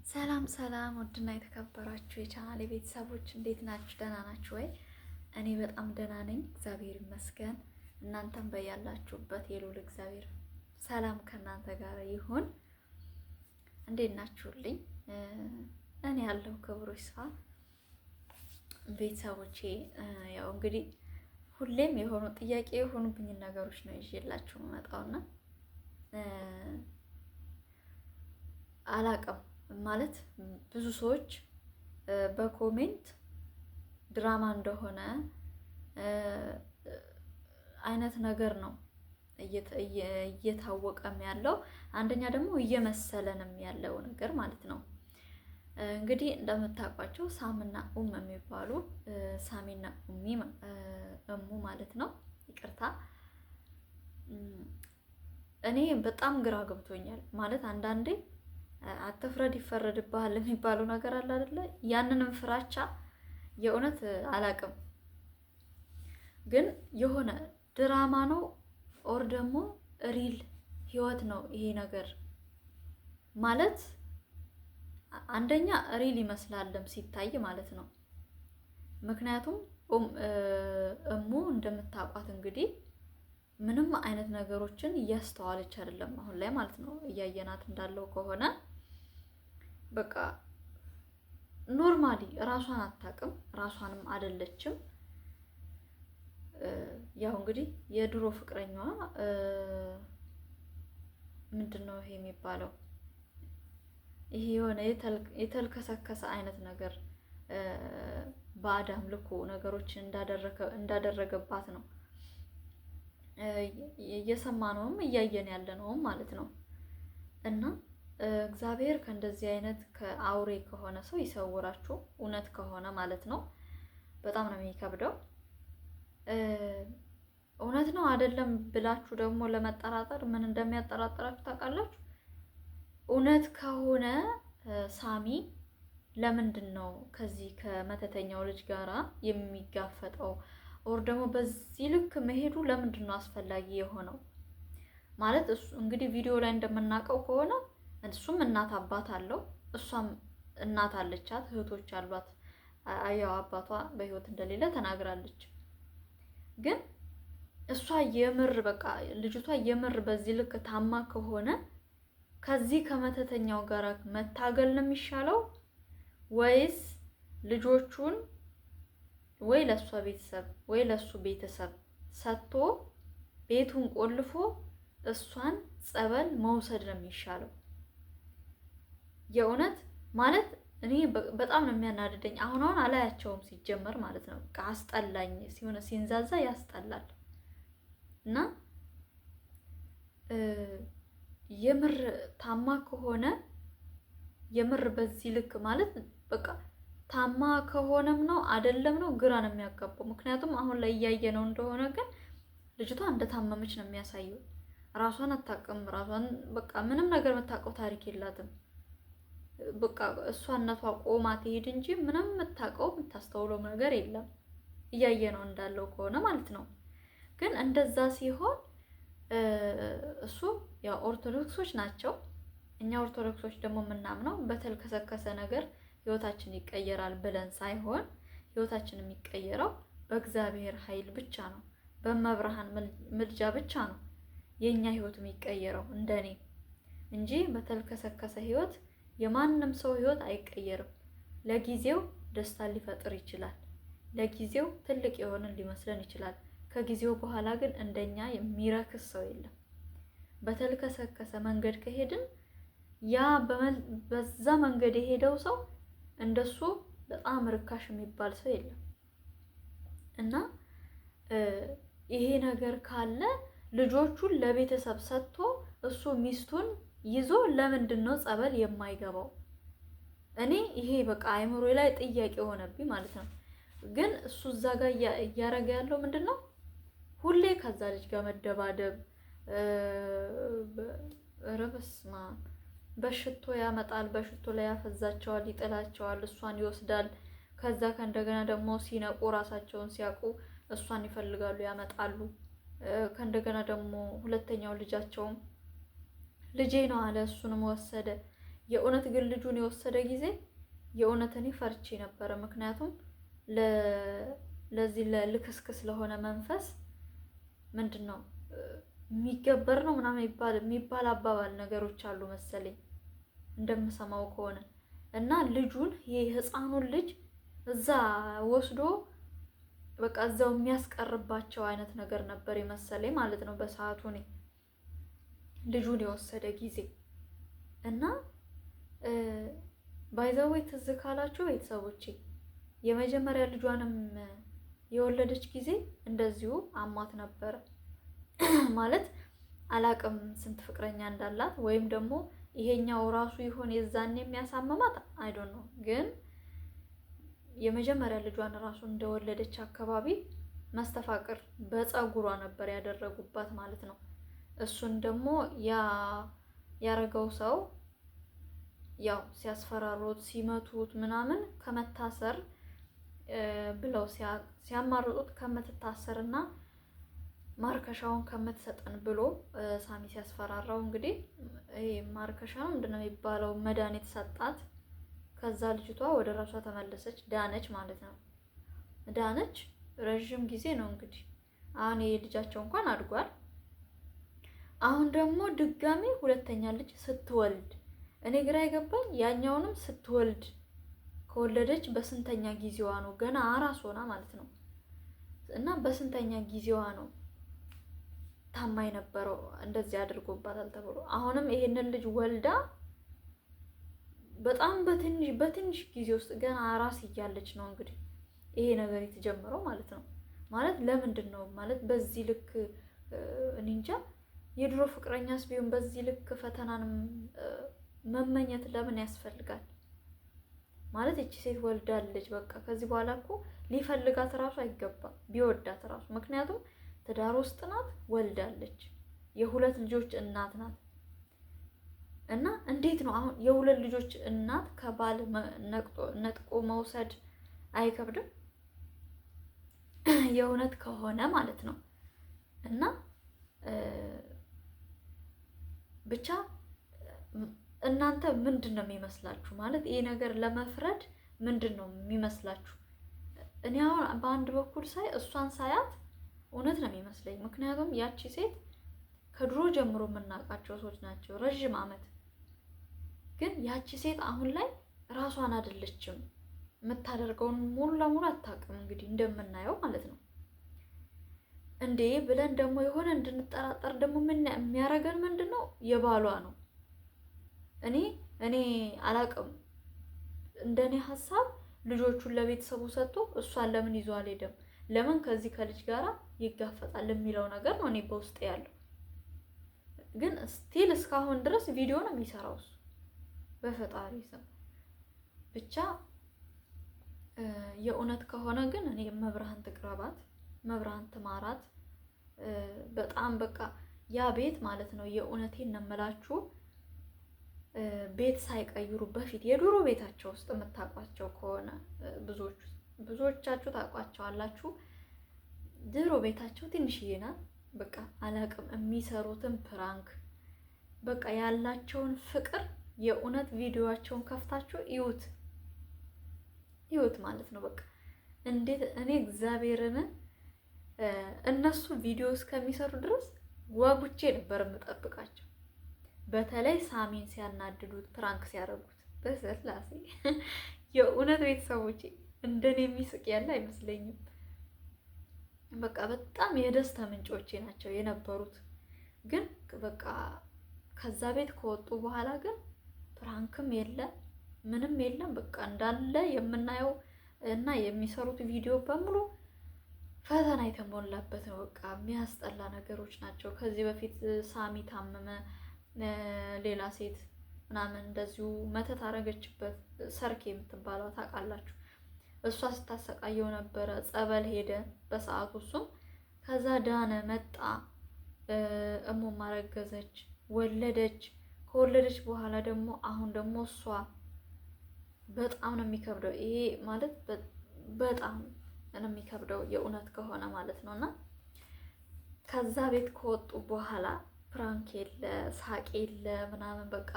ሰላም ሰላም፣ ውድና የተከበራችሁ የቻናሌ ቤተሰቦች እንዴት ናችሁ? ደህና ናችሁ ወይ? እኔ በጣም ደህና ነኝ፣ እግዚአብሔር ይመስገን። እናንተም በያላችሁበት የልዑል እግዚአብሔር ሰላም ከእናንተ ጋር ይሁን። እንዴት ናችሁልኝ? እኔ ያለው ክብሩ ይስፋ። ቤተሰቦቼ ያው እንግዲህ ሁሌም የሆኑ ጥያቄ የሆኑብኝ ነገሮች ነው ይዤላችሁ የምመጣውና አላቅም ማለት ብዙ ሰዎች በኮሜንት ድራማ እንደሆነ አይነት ነገር ነው እየታወቀም ያለው። አንደኛ ደግሞ እየመሰለንም ያለው ነገር ማለት ነው። እንግዲህ እንደምታውቋቸው ሳምና የሚባሉ ሳሚና እሙ ማለት ነው። ይቅርታ እኔ በጣም ግራ ገብቶኛል ማለት አንዳንዴ አትፍረድ ይፈረድብሃል የሚባለው ነገር አለ አይደለ? ያንንም ፍራቻ የእውነት አላቅም፣ ግን የሆነ ድራማ ነው ኦር ደግሞ ሪል ህይወት ነው ይሄ ነገር ማለት አንደኛ ሪል ይመስላልም ሲታይ ማለት ነው። ምክንያቱም እሙ እንደምታውቋት እንግዲህ ምንም አይነት ነገሮችን እያስተዋለች አይደለም አሁን ላይ ማለት ነው። እያየናት እንዳለው ከሆነ በቃ ኖርማሊ ራሷን አታውቅም፣ ራሷንም አይደለችም። ያው እንግዲህ የድሮ ፍቅረኛዋ ምንድን ነው ይሄ የሚባለው? ይሄ የሆነ የተልከሰከሰ አይነት ነገር በአዳም ልኮ ነገሮችን እንዳደረገባት ነው እየሰማነውም እያየን ያለነውም ማለት ነው። እና እግዚአብሔር ከእንደዚህ አይነት ከአውሬ ከሆነ ሰው ይሰውራችሁ፣ እውነት ከሆነ ማለት ነው። በጣም ነው የሚከብደው። እውነት ነው አይደለም ብላችሁ ደግሞ ለመጠራጠር ምን እንደሚያጠራጥራችሁ ታውቃላችሁ? እውነት ከሆነ ሳሚ ለምንድን ነው ከዚህ ከመተተኛው ልጅ ጋራ የሚጋፈጠው? ኦር ደግሞ በዚህ ልክ መሄዱ ለምንድን ነው አስፈላጊ የሆነው? ማለት እሱ እንግዲህ ቪዲዮ ላይ እንደምናውቀው ከሆነ እሱም እናት አባት አለው፣ እሷም እናት አለቻት፣ እህቶች አሏት። ያው አባቷ በህይወት እንደሌለ ተናግራለች። ግን እሷ የምር በቃ ልጅቷ የምር በዚህ ልክ ታማ ከሆነ ከዚህ ከመተተኛው ጋር መታገል ነው የሚሻለው ወይስ ልጆቹን ወይ ለሷ ቤተሰብ ወይ ለሱ ቤተሰብ ሰጥቶ ቤቱን ቆልፎ እሷን ጸበል መውሰድ ነው የሚሻለው? የእውነት ማለት እኔ በጣም ነው የሚያናድደኝ። አሁን አላያቸውም ሲጀመር ማለት ነው። አስጠላኝ፣ ሲሆነ ሲንዛዛ ያስጠላል። እና የምር ታማ ከሆነ የምር በዚህ ልክ ማለት በቃ ታማ ከሆነም ነው አይደለም ነው ግራ ነው የሚያጋባው። ምክንያቱም አሁን ላይ እያየነው እንደሆነ ግን ልጅቷ እንደታመመች ነው የሚያሳየው። ራሷን አታውቅም። ራሷን በቃ ምንም ነገር የምታውቀው ታሪክ የላትም። በቃ እሷነቷ ቆማ ትሄድ እንጂ ምንም የምታውቀው የምታስተውለው ነገር የለም። እያየነው እንዳለው ከሆነ ማለት ነው። ግን እንደዛ ሲሆን እሱ ያው ኦርቶዶክሶች ናቸው። እኛ ኦርቶዶክሶች ደግሞ የምናምነው በተልከሰከሰ ነገር ህይወታችን ይቀየራል ብለን ሳይሆን ህይወታችን የሚቀየረው በእግዚአብሔር ኃይል ብቻ ነው፣ በመብርሃን ምልጃ ብቻ ነው የኛ ህይወት የሚቀየረው እንደኔ እንጂ በተልከሰከሰ ህይወት የማንም ሰው ህይወት አይቀየርም። ለጊዜው ደስታ ሊፈጥር ይችላል፣ ለጊዜው ትልቅ የሆነን ሊመስለን ይችላል። ከጊዜው በኋላ ግን እንደኛ የሚረክስ ሰው የለም። በተልከሰከሰ መንገድ ከሄድን ያ በዛ መንገድ የሄደው ሰው እንደሱ በጣም ርካሽ የሚባል ሰው የለም። እና ይሄ ነገር ካለ ልጆቹን ለቤተሰብ ሰጥቶ እሱ ሚስቱን ይዞ ለምንድን ነው ጸበል የማይገባው? እኔ ይሄ በቃ አይምሮ ላይ ጥያቄ ሆነብኝ ማለት ነው። ግን እሱ እዛ ጋር እያደረገ ያለው ምንድን ነው? ሁሌ ከዛ ልጅ ጋር መደባደብ፣ ረበስማ በሽቶ ያመጣል፣ በሽቶ ላይ ያፈዛቸዋል፣ ይጥላቸዋል፣ እሷን ይወስዳል። ከዛ ከእንደገና ደግሞ ሲነቁ ራሳቸውን ሲያውቁ እሷን ይፈልጋሉ፣ ያመጣሉ። ከእንደገና ደግሞ ሁለተኛው ልጃቸውም ልጄ ነው አለ፣ እሱንም ወሰደ። የእውነት ግን ልጁን የወሰደ ጊዜ የእውነት እኔ ፈርቼ ነበረ። ምክንያቱም ለዚህ ለልክስክስ ለሆነ መንፈስ ምንድን ነው የሚገበር ነው ምናምን የሚባል አባባል ነገሮች አሉ መሰለኝ እንደምሰማው ከሆነ እና ልጁን የህፃኑን ልጅ እዛ ወስዶ በቃ እዛው የሚያስቀርባቸው አይነት ነገር ነበር የመሰለኝ ማለት ነው በሰዓቱ እኔ ልጁን የወሰደ ጊዜ እና ባይዘዌ ትዝ ካላችሁ ቤተሰቦቼ የመጀመሪያ ልጇንም የወለደች ጊዜ እንደዚሁ አሟት ነበረ። ማለት አላቅም ስንት ፍቅረኛ እንዳላት ወይም ደግሞ ይሄኛው ራሱ ይሆን የዛኔ የሚያሳመማት አይዶን ነው። ግን የመጀመሪያ ልጇን ራሱ እንደወለደች አካባቢ መስተፋቅር በፀጉሯ ነበር ያደረጉባት ማለት ነው። እሱን ደግሞ ያረገው ሰው ያው ሲያስፈራሩት ሲመቱት ምናምን ከመታሰር ብለው ሲያማርጡት ከምትታሰርና ማርከሻውን ከምትሰጠን ብሎ ሳሚ ሲያስፈራራው እንግዲህ ይሄ ማርከሻ ነው ምንድነው የሚባለው መድኃኒት ሰጣት። ከዛ ልጅቷ ወደ ራሷ ተመለሰች፣ ዳነች ማለት ነው። ዳነች። ረዥም ጊዜ ነው እንግዲህ አሁን የልጃቸው እንኳን አድጓል። አሁን ደግሞ ድጋሚ ሁለተኛ ልጅ ስትወልድ እኔ ግራ የገባኝ ያኛውንም ስትወልድ ከወለደች በስንተኛ ጊዜዋ ነው? ገና አራስ ሆና ማለት ነው። እና በስንተኛ ጊዜዋ ነው ታማኝ ነበረው እንደዚህ አድርጎባታል ተብሎ አሁንም ይሄንን ልጅ ወልዳ በጣም በትንሽ ጊዜ ውስጥ ገና አራስ እያለች ነው እንግዲህ ይሄ ነገር የተጀመረው ማለት ነው። ማለት ለምንድን ነው ማለት በዚህ ልክ እኔ እንጃ። የድሮ ፍቅረኛስ ቢሆን በዚህ ልክ ፈተናንም መመኘት ለምን ያስፈልጋል? ማለት እቺ ሴት ወልዳለች፣ በቃ ከዚህ በኋላ እኮ ሊፈልጋት ራሱ አይገባም ቢወዳት ራሱ። ምክንያቱም ትዳር ውስጥ ናት፣ ወልዳለች፣ የሁለት ልጆች እናት ናት። እና እንዴት ነው አሁን የሁለት ልጆች እናት ከባል ነጥቆ መውሰድ አይከብድም? የእውነት ከሆነ ማለት ነው። እና ብቻ እናንተ ምንድን ነው የሚመስላችሁ? ማለት ይሄ ነገር ለመፍረድ ምንድን ነው የሚመስላችሁ? እኔ አሁን በአንድ በኩል ሳይ እሷን ሳያት እውነት ነው የሚመስለኝ። ምክንያቱም ያቺ ሴት ከድሮ ጀምሮ የምናውቃቸው ሰዎች ናቸው ረዥም ዓመት። ግን ያቺ ሴት አሁን ላይ ራሷን አይደለችም፣ የምታደርገውን ሙሉ ለሙሉ አታውቅም። እንግዲህ እንደምናየው ማለት ነው። እንዴ ብለን ደግሞ የሆነ እንድንጠራጠር ደግሞ ምን የሚያደርገን ምንድን ነው? የባሏ ነው። እኔ አላውቅም። እንደኔ ሀሳብ ልጆቹን ለቤተሰቡ ሰጥቶ እሷን ለምን ይዞ አልሄደም? ለምን ከዚህ ከልጅ ጋራ ይጋፈጣል የሚለው ነገር ነው እኔ በውስጥ ያለው። ግን ስቲል እስካሁን ድረስ ቪዲዮ ነው የሚሰራው እሱ። በፈጣሪ ስም ብቻ የእውነት ከሆነ ግን እኔ መብርሃን ትቅረባት፣ መብርሃን ትማራት። በጣም በቃ ያ ቤት ማለት ነው የእውነቴን ነው የምላችሁ ቤት ሳይቀይሩ በፊት የድሮ ቤታቸው ውስጥ የምታውቋቸው ከሆነ ብዙዎቻችሁ ታውቋቸዋላችሁ። ድሮ ቤታቸው ትንሽዬ ናት። በቃ አላቅም የሚሰሩትን ፕራንክ በቃ ያላቸውን ፍቅር የእውነት ቪዲዮዋቸውን ከፍታችሁ ይዩት ማለት ነው። በቃ እንዴት እኔ እግዚአብሔርን እነሱ ቪዲዮ እስከሚሰሩ ድረስ ጓጉቼ ነበር የምጠብቃቸው። በተለይ ሳሚን ሲያናድዱት ፕራንክ ሲያደርጉት በስላሴ የእውነት ቤተሰቦቼ እንደኔ የሚስቅ ያለ አይመስለኝም። በቃ በጣም የደስታ ምንጮቼ ናቸው የነበሩት። ግን በቃ ከዛ ቤት ከወጡ በኋላ ግን ፕራንክም የለም ምንም የለም። በቃ እንዳለ የምናየው እና የሚሰሩት ቪዲዮ በሙሉ ፈተና የተሞላበት ነው። በቃ የሚያስጠላ ነገሮች ናቸው። ከዚህ በፊት ሳሚ ታመመ፣ ሌላ ሴት ምናምን እንደዚሁ መተት አረገችበት። ሰርክ የምትባለው ታውቃላችሁ? እሷ ስታሰቃየው ነበረ። ጸበል ሄደ በሰዓቱ እሱም። ከዛ ዳነ መጣ። እሞማ አረገዘች፣ ወለደች። ከወለደች በኋላ ደግሞ አሁን ደግሞ እሷ በጣም ነው የሚከብደው። ይሄ ማለት በጣም ነው የሚከብደው የእውነት ከሆነ ማለት ነው። እና ከዛ ቤት ከወጡ በኋላ ፕራንክ የለ ሳቅ የለ ምናምን በቃ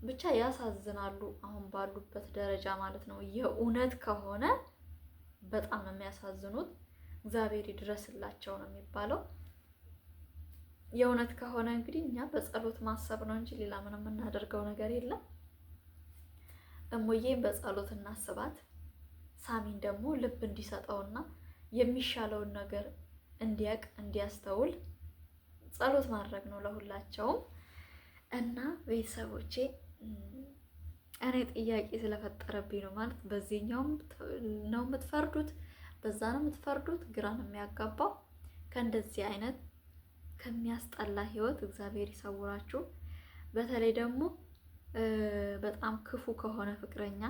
ብቻ ያሳዝናሉ፣ አሁን ባሉበት ደረጃ ማለት ነው። የእውነት ከሆነ በጣም ነው የሚያሳዝኑት። እግዚአብሔር ይድረስላቸው ነው የሚባለው። የእውነት ከሆነ እንግዲህ እኛ በጸሎት ማሰብ ነው እንጂ ሌላ ምንም የምናደርገው ነገር የለም። እሙዬን በጸሎት እናስባት። ሳሚን ደግሞ ልብ እንዲሰጠውና የሚሻለውን ነገር እንዲያቅ እንዲያስተውል ጸሎት ማድረግ ነው ለሁላቸውም። እና ቤተሰቦቼ እኔ ጥያቄ ስለፈጠረብኝ ነው ማለት በዚህኛው ነው የምትፈርዱት፣ በዛ ነው የምትፈርዱት፣ ግራ ነው የሚያጋባው። ከእንደዚህ አይነት ከሚያስጠላ ህይወት እግዚአብሔር ይሰውራችሁ። በተለይ ደግሞ በጣም ክፉ ከሆነ ፍቅረኛ፣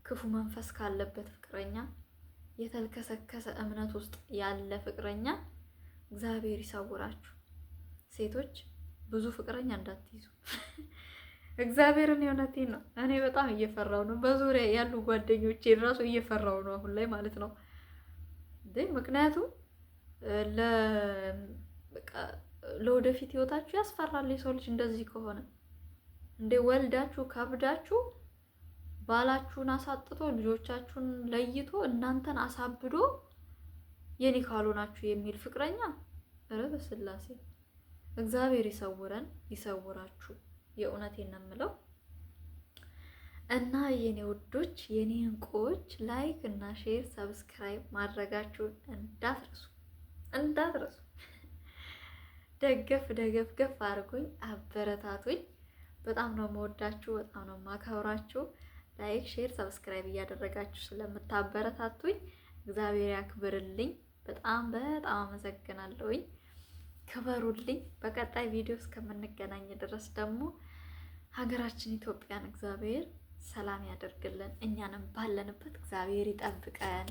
ክፉ መንፈስ ካለበት ፍቅረኛ፣ የተልከሰከሰ እምነት ውስጥ ያለ ፍቅረኛ እግዚአብሔር ይሰውራችሁ። ሴቶች ብዙ ፍቅረኛ እንዳትይዙ። እግዚአብሔርን የእውነቴን ነው። እኔ በጣም እየፈራው ነው። በዙሪያ ያሉ ጓደኞቼ ራሱ እየፈራው ነው አሁን ላይ ማለት ነው። ምክንያቱም ለወደፊት ህይወታችሁ ያስፈራል። የሰው ልጅ እንደዚህ ከሆነ እንደ ወልዳችሁ ከብዳችሁ ባላችሁን አሳጥቶ ልጆቻችሁን ለይቶ እናንተን አሳብዶ የኔ ካልሆናችሁ የሚል ፍቅረኛ በስላሴ እግዚአብሔር ይሰውረን ይሰውራችሁ። የእውነቴን ነው የምለው። እና የኔ ውዶች የኔ እንቁዎች ላይክ እና ሼር ሰብስክራይብ ማድረጋችሁን እንዳትረሱ። ደገፍ አድርጉኝ፣ አበረታቱኝ። በጣም ነው የምወዳችሁ፣ በጣም ነው የማከብራችሁ። ላይክ ሼር ሰብስክራይብ እያደረጋችሁ ስለምታበረታቱኝ እግዚአብሔር ያክብርልኝ። በጣም አመሰግናለሁኝ። ክበሩልኝ። በቀጣይ ቪዲዮ እስከምንገናኝ ድረስ ደግሞ ሀገራችን ኢትዮጵያን እግዚአብሔር ሰላም ያደርግልን፣ እኛንም ባለንበት እግዚአብሔር ይጠብቀን።